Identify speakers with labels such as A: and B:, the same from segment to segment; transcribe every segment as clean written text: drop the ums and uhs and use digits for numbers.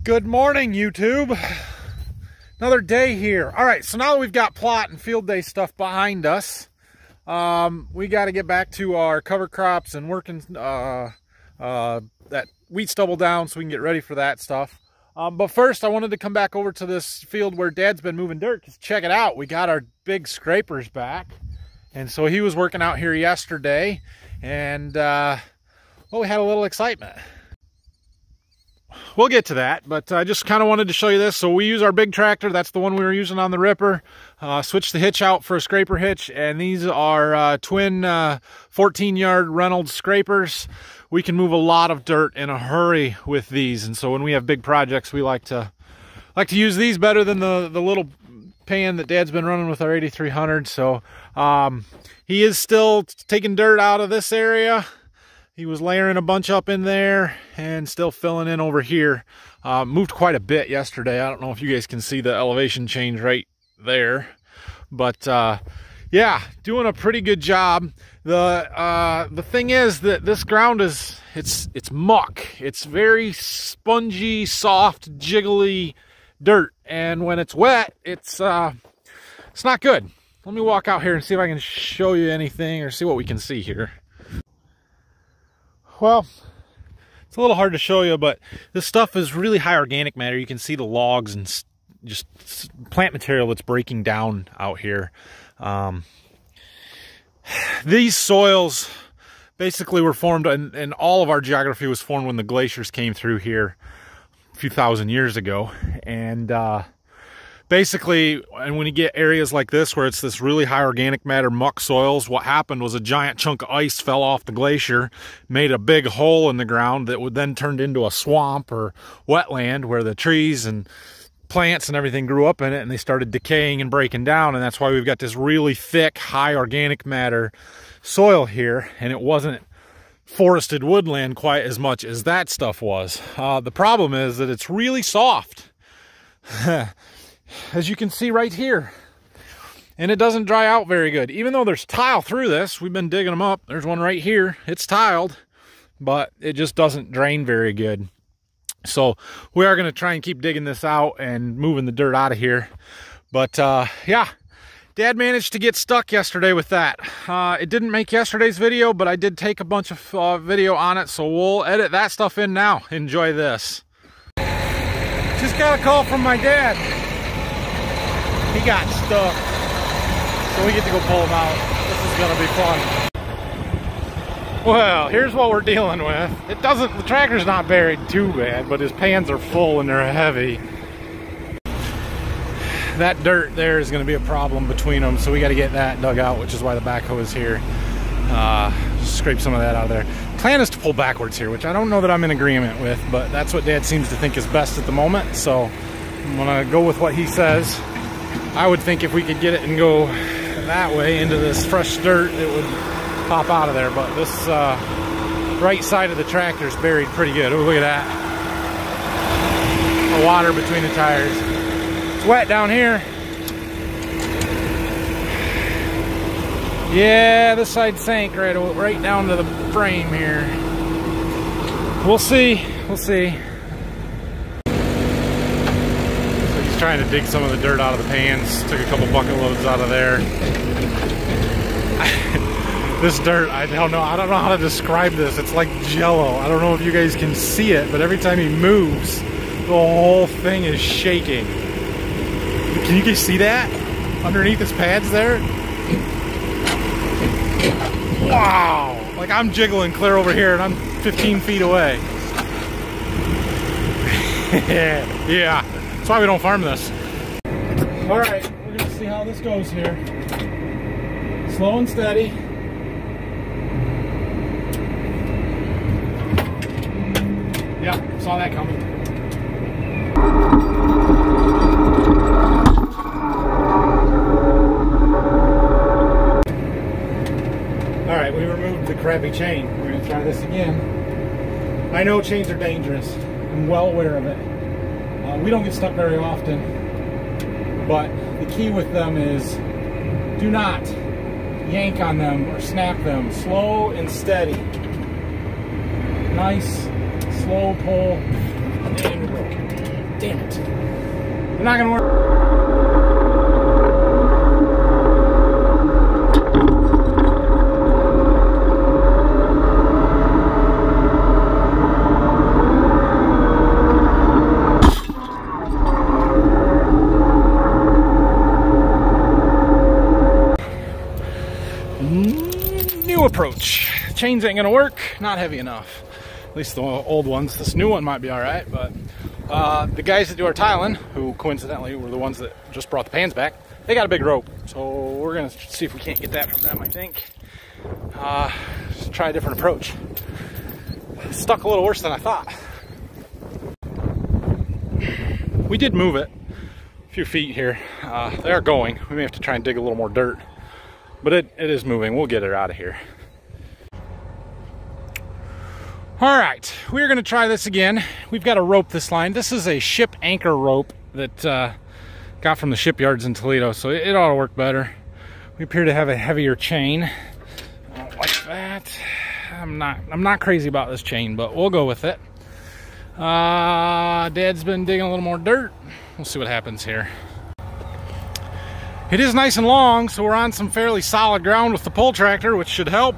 A: Good morning, YouTube. Another day here. All right, so now that we've got plot and field day stuff behind us, we got to get back to our cover crops and working that wheat stubble down so we can get ready for that stuff. But first, I wanted to come back over to this field where Dad's been moving dirt, because check it out. We got our big scrapers back. And so he was working out here yesterday, and well, we had a little excitement. We'll get to that, but I just kind of wanted to show you this. So we use our big tractor. That's the one we were using on the ripper. Switched the hitch out for a scraper hitch, and these are twin 14-yard Reynolds scrapers. We can move a lot of dirt in a hurry with these, and so when we have big projects, we like to use these better than the little pan that Dad's been running with our 8300. So he is still taking dirt out of this area. He was layering a bunch up in there and still filling in over here. Moved quite a bit yesterday. I don't know if you guys can see the elevation change right there, but yeah, doing a pretty good job. The thing is that this ground is it's muck. It's very spongy, soft, jiggly dirt, and when it's wet, it's not good. Let me walk out here and see if I can show you anything or see what we can see here. Well, it's a little hard to show you, but this stuff is really high organic matter. You can see the logs and just plant material that's breaking down out here. These soils basically were formed, and all of our geography was formed when the glaciers came through here a few thousand years ago. And basically, and when you get areas like this where it's this really high organic matter muck soils, what happened was a giant chunk of ice fell off the glacier, made a big hole in the ground that would then turn into a swamp or wetland where the trees and plants and everything grew up in it, and they started decaying and breaking down. And that's why we've got this really thick, high organic matter soil here, and it wasn't forested woodland quite as much as that stuff was. The problem is that it's really soft. As you can see right here, and it doesn't dry out very good. Even though there's tile through this, we've been digging them up. There's one right here, it's tiled, but it just doesn't drain very good. So we are going to try and keep digging this out and moving the dirt out of here. But yeah, Dad managed to get stuck yesterday with that. It didn't make yesterday's video, but I did take a bunch of video on it, so we'll edit that stuff in now. Enjoy this. Just got a call from my dad. He got stuck, so we get to go pull him out. This is gonna be fun. Well, here's what we're dealing with. The tractor's not buried too bad, but his pans are full and they're heavy. That dirt there is gonna be a problem between them, so we gotta get that dug out, which is why the backhoe is here. Just scrape some of that out of there. Plan is to pull backwards here, which I don't know that I'm in agreement with, but that's what Dad seems to think is best at the moment, so I'm gonna go with what he says. I would think if we could get it and go that way into this fresh dirt, it would pop out of there. But this right side of the tractor is buried pretty good. Oh, look at that. The water between the tires. It's wet down here. Yeah, this side sank right down to the frame here. We'll see. We'll see. Trying to dig some of the dirt out of the pans. Took a couple bucket loads out of there. This dirt, I don't know how to describe this. It's like jello. I don't know if you guys can see it, but every time he moves, the whole thing is shaking. Can you guys see that? Underneath his pads there? Wow! Like I'm jiggling clear over here and I'm 15 feet away. Yeah. That's why we don't farm this. All right, we're gonna see how this goes here. Slow and steady. Yeah, saw that coming. All right, we removed the crappy chain. We're gonna try this again. I know chains are dangerous. I'm well aware of it. We don't get stuck very often, but the key with them is do not yank on them or snap them. Slow and steady. Nice, slow pull, and roll. Damn it. They're not gonna work. New approach. Chains ain't gonna work, not heavy enough. At least the old ones. This new one might be all right, but the guys that do our tiling, who coincidentally were the ones that just brought the pans back, they got a big rope. So we're gonna see if we can't get that from them, I think. Try a different approach. Stuck a little worse than I thought. We did move it a few feet here. They are going. We may have to try and dig a little more dirt. But it is moving. We'll get it out of here. All right, we're gonna try this again. We've got to rope this line. This is a ship anchor rope that got from the shipyards in Toledo, so it ought to work better. We appear to have a heavier chain. I don't like that. I'm not crazy about this chain, but we'll go with it. Dad's been digging a little more dirt. We'll see what happens here. It is nice and long, so we're on some fairly solid ground with the pull tractor, which should help.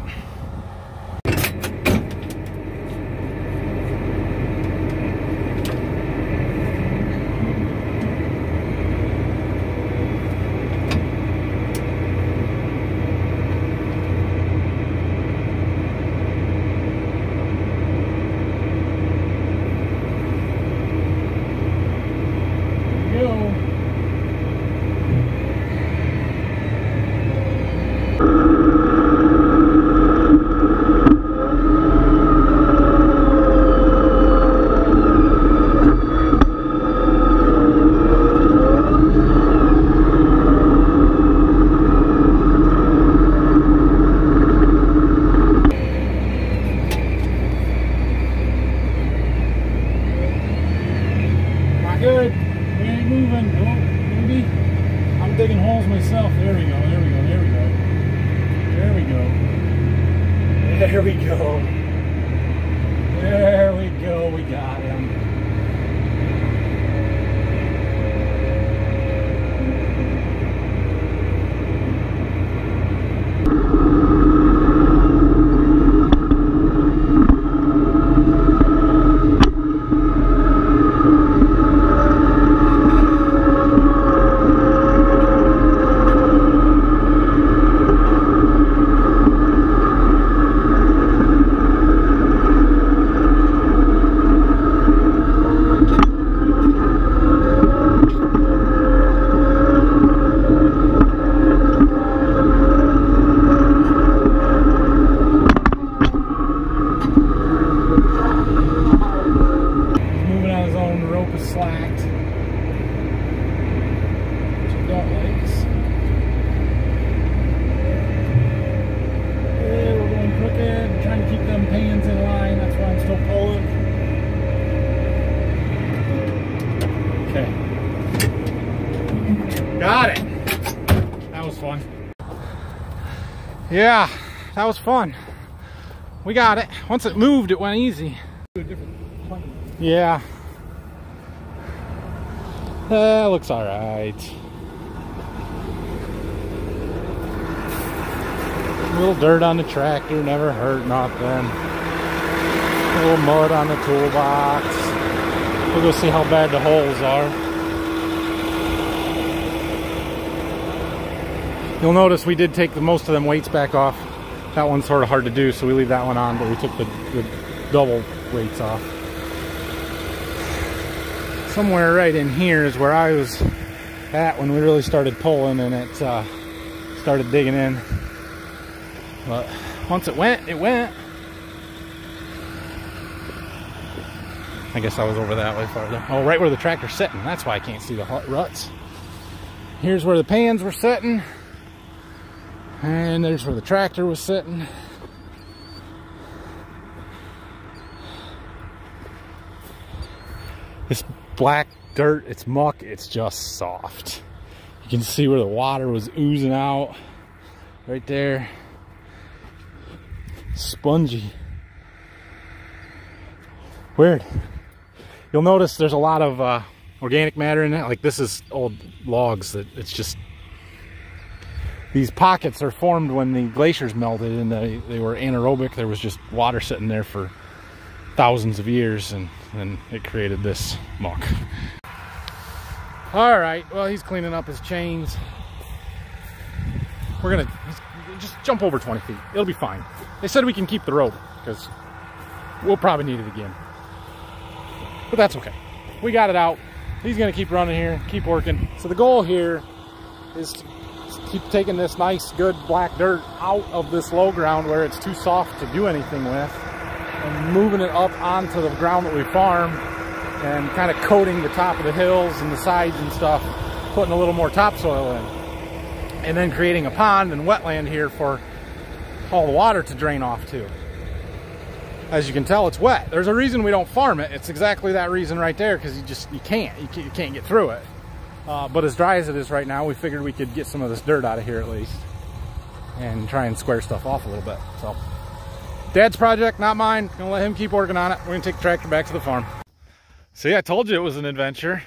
A: Good. We ain't moving. Oh, maybe. I'm digging holes myself. There we go. There we go. There we go. There we go. There we go. There we go. We got him. Got it. That was fun. Yeah, that was fun. We got it. Once it moved, it went easy. Yeah. That looks all right. A little dirt on the tractor, never hurt nothing. A little mud on the toolbox. We'll go see how bad the holes are. You'll notice we did take most of them weights back off. That one's sort of hard to do, so we leave that one on, but we took the double weights off. Somewhere right in here is where I was at when we really started pulling, and it started digging in. But once it went, it went. I guess I was over that way farther. Oh, right where the tractor's sitting. That's why I can't see the ruts. Here's where the pans were sitting. And there's where the tractor was sitting. This black dirt, it's muck, it's just soft. You can see where the water was oozing out. Right there. Spongy. Weird. You'll notice there's a lot of organic matter in it. Like this is old logs that it's just, these pockets are formed when the glaciers melted and they were anaerobic. There was just water sitting there for thousands of years, and it created this muck. All right, well, he's cleaning up his chains. We're gonna just jump over 20 feet. It'll be fine. They said we can keep the rope because we'll probably need it again. But that's okay. We got it out. He's gonna keep running here, keep working. So the goal here is to keep taking this nice, good black dirt out of this low ground where it's too soft to do anything with, and moving it up onto the ground that we farm, and kind of coating the top of the hills and the sides and stuff, putting a little more topsoil in, and then creating a pond and wetland here for all the water to drain off to. As you can tell, it's wet. There's a reason we don't farm it. It's exactly that reason right there, because you can't get through it. But as dry as it is right now, we figured we could get some of this dirt out of here at least, and try and square stuff off a little bit. So Dad's project, not mine. Gonna let him keep working on it. We're gonna take the tractor back to the farm. See, I told you it was an adventure.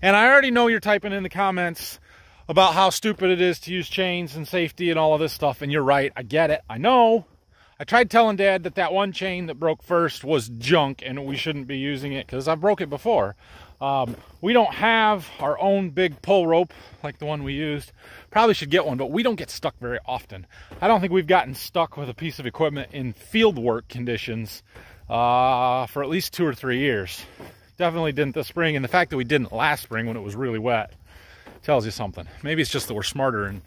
A: And I already know you're typing in the comments about how stupid it is to use chains and safety and all of this stuff. And you're right, I get it, I know. I tried telling Dad that one chain that broke first was junk and we shouldn't be using it because I broke it before. We don't have our own big pull rope like the one we used. Probably should get one, but we don't get stuck very often. I don't think we've gotten stuck with a piece of equipment in field work conditions for at least 2 or 3 years. Definitely didn't this spring, and the fact that we didn't last spring when it was really wet tells you something. Maybe it's just that we're smarter and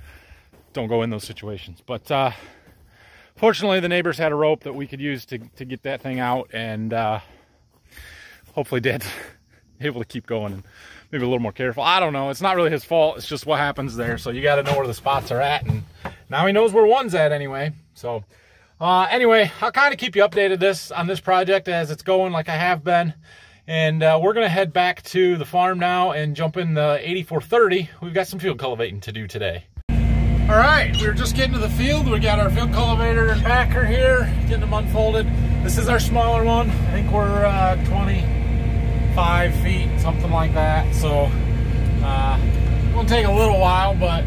A: don't go in those situations. But fortunately, the neighbors had a rope that we could use to get that thing out, and hopefully Dad's able to keep going and maybe a little more careful. I don't know. It's not really his fault. It's just what happens there. So you got to know where the spots are at, and now he knows where one's at anyway. So anyway, I'll kind of keep you updated on this project as it's going, like I have been. And we're going to head back to the farm now and jump in the 8430. We've got some field cultivating to do today. All right, we're just getting to the field. We got our field cultivator and backer here, getting them unfolded. This is our smaller one. I think we're 25 feet, something like that. So it'll take a little while, but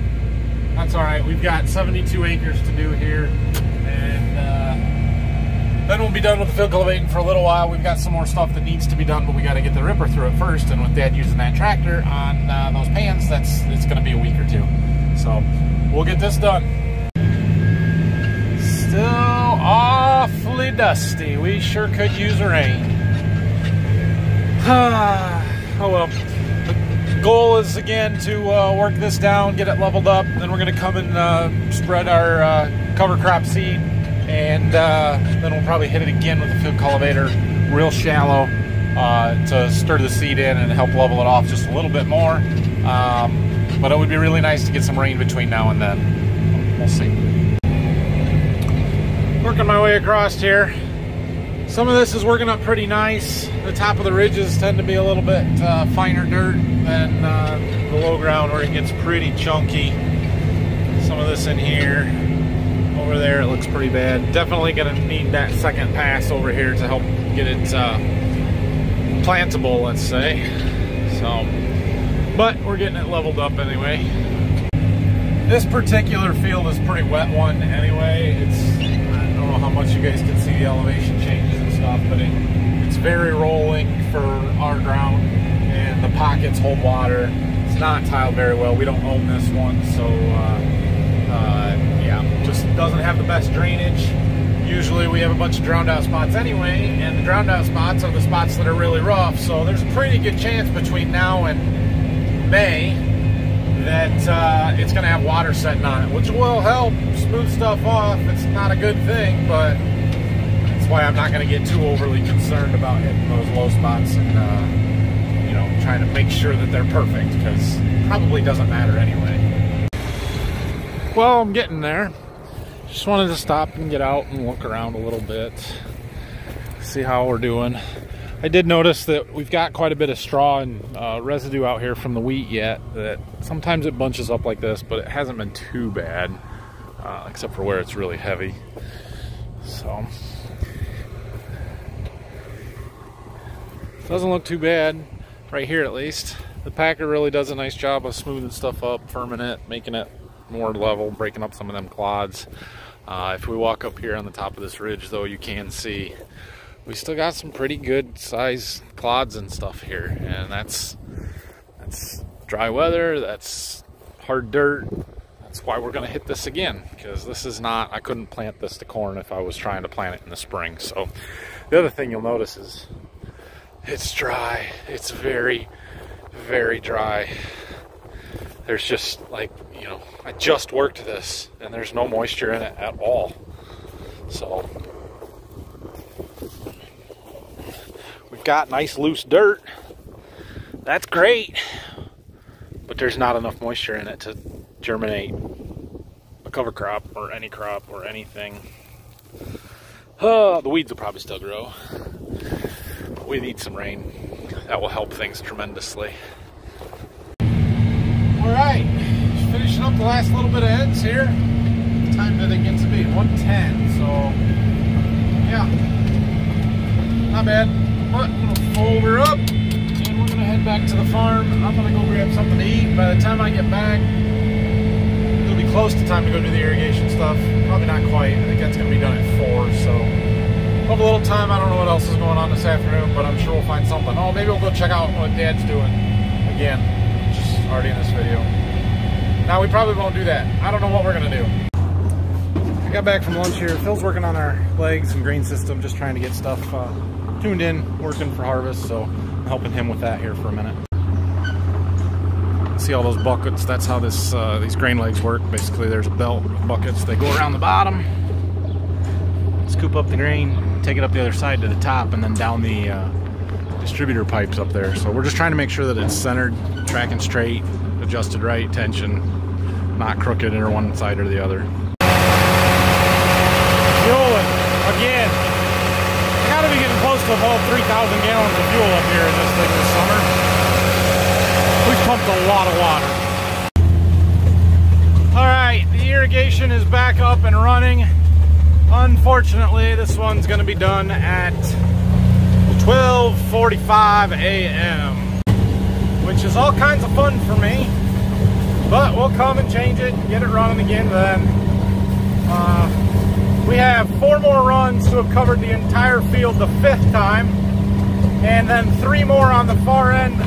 A: that's all right. We've got 72 acres to do here. And then we'll be done with the field cultivating for a little while. We've got some more stuff that needs to be done, but we got to get the ripper through it first. And with Dad using that tractor on those pans, it's going to be a week or two. So we'll get this done. Still awfully dusty. We sure could use rain. Oh well. The goal is again to work this down, get it leveled up. Then we're going to come and spread our cover crop seed. And then we'll probably hit it again with the field cultivator real shallow to stir the seed in and help level it off just a little bit more. But it would be really nice to get some rain between now and then. We'll see. Working my way across here. Some of this is working up pretty nice. The top of the ridges tend to be a little bit finer dirt than the low ground where it gets pretty chunky. Some of this in here. Over there it looks pretty bad. Definitely going to need that second pass over here to help get it plantable, let's say. So, but we're getting it leveled up anyway. This particular field is a pretty wet one anyway. I don't know how much you guys can see the elevation changes and stuff, but it's very rolling for our ground, and the pockets hold water. It's not tiled very well. We don't own this one, so yeah, just doesn't have the best drainage. Usually we have a bunch of drowned out spots anyway, and the drowned out spots are the spots that are really rough, so there's a pretty good chance between now and May that it's going to have water setting on it, which will help smooth stuff off. It's not a good thing, but that's why I'm not going to get too overly concerned about hitting those low spots and you know, trying to make sure that they're perfect, because it probably doesn't matter anyway. Well, I'm getting there. Just wanted to stop and get out and look around a little bit, see how we're doing. I did notice that we've got quite a bit of straw and residue out here from the wheat yet, that sometimes it bunches up like this, but it hasn't been too bad, except for where it's really heavy. So, doesn't look too bad right here at least, The Packer really does a nice job of smoothing stuff up, firming it, making it more level, breaking up some of them clods. If we walk up here on the top of this ridge, though, you can see we still got some pretty good size clods and stuff here, and that's dry weather, that's hard dirt. That's why we're going to hit this again, because this is not, I couldn't plant this to corn if I was trying to plant it in the spring. So the other thing you'll notice is it's dry. It's very, very dry. There's just, like, you know, I just worked this and there's no moisture in it at all. So we've got nice loose dirt. That's great, but there's not enough moisture in it to germinate a cover crop or any crop or anything. The weeds will probably still grow. But we need some rain. That will help things tremendously. Alright, finishing up the last little bit of heads here. Time that it gets to be 1:10, so yeah, not bad. But I'm gonna fold her up and we're gonna head back to the farm. I'm gonna go grab something to eat. By the time I get back, it'll be close to time to go do the irrigation stuff. Probably not quite. I think that's gonna be done at 4, so we'll have a little time. I don't know what else is going on this afternoon, but I'm sure we'll find something. Oh, maybe we'll go check out what Dad's doing again, which is already in this video. Now, we probably won't do that. I don't know what we're gonna do. I got back from lunch here. Phil's working on our legs and grain system, just trying to get stuff tuned in, working for harvest, so I'm helping him with that here for a minute. See all those buckets? That's how this these grain legs work. Basically, there's a belt of buckets. They go around the bottom, scoop up the grain, take it up the other side to the top, and then down the distributor pipes up there. So we're just trying to make sure that it's centered, tracking straight, adjusted right, tension, not crooked or one side or the other. Fueling again. I gotta be getting close to about 3,000 gallons of fuel up here in this thing this summer. We've pumped a lot of water. Alright, the irrigation is back up and running. Unfortunately, this one's gonna be done at 12:45 a.m. which is all kinds of fun for me. But we'll come and change it, get it running again then. We have 4 more runs to have covered the entire field the 5th time, and then 3 more on the far end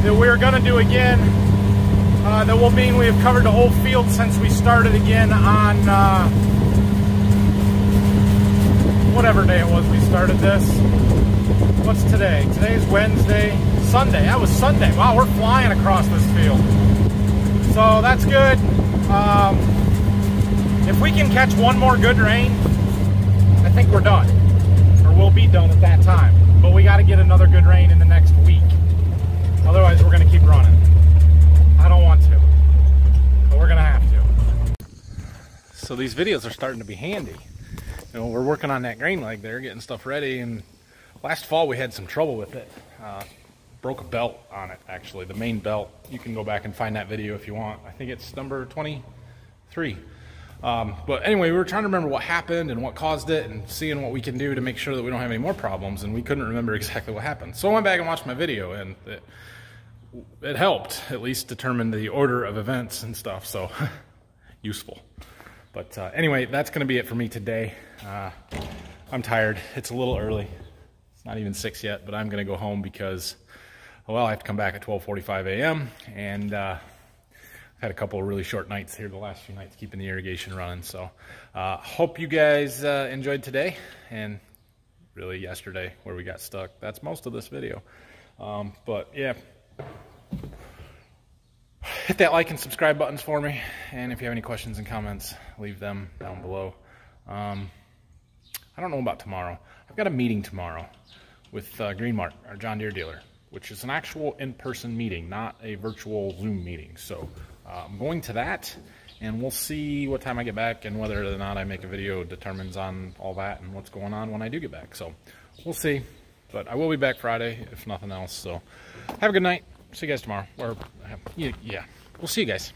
A: that we're going to do again. That will mean we have covered the whole field since we started again on whatever day it was we started this. What's today? Today's Wednesday. Sunday. That was Sunday. Wow, we're flying across this field. So that's good. If we can catch one more good rain, I think we're done. Or we'll be done at that time. But we got to get another good rain in the next week. Otherwise, we're going to keep running. I don't want to, but we're going to have to. So these videos are starting to be handy. You know, we're working on that grain leg there, getting stuff ready. And last fall, we had some trouble with it. Broke a belt on it, actually, the main belt. You can go back and find that video if you want. I think it's number 23. But anyway, we were trying to remember what happened and what caused it and seeing what we can do to make sure that we don't have any more problems, and we couldn't remember exactly what happened. So I went back and watched my video, and it helped at least determine the order of events and stuff, so useful. But anyway, that's going to be it for me today. I'm tired. It's a little early. It's not even 6 yet, but I'm going to go home because, well, I have to come back at 12:45 a.m. and I've had a couple of really short nights here the last few nights keeping the irrigation running. So hope you guys enjoyed today, and really yesterday where we got stuck. That's most of this video. But yeah, hit that like and subscribe buttons for me, and if you have any questions and comments, leave them down below. I don't know about tomorrow. I've got a meeting tomorrow with Greenmark, our John Deere dealer, which is an actual in-person meeting, not a virtual Zoom meeting. So I'm going to that, and we'll see what time I get back, and whether or not I make a video determines on all that and what's going on when I do get back. So we'll see, but I will be back Friday if nothing else. So have a good night. See you guys tomorrow. Or yeah, we'll see you guys.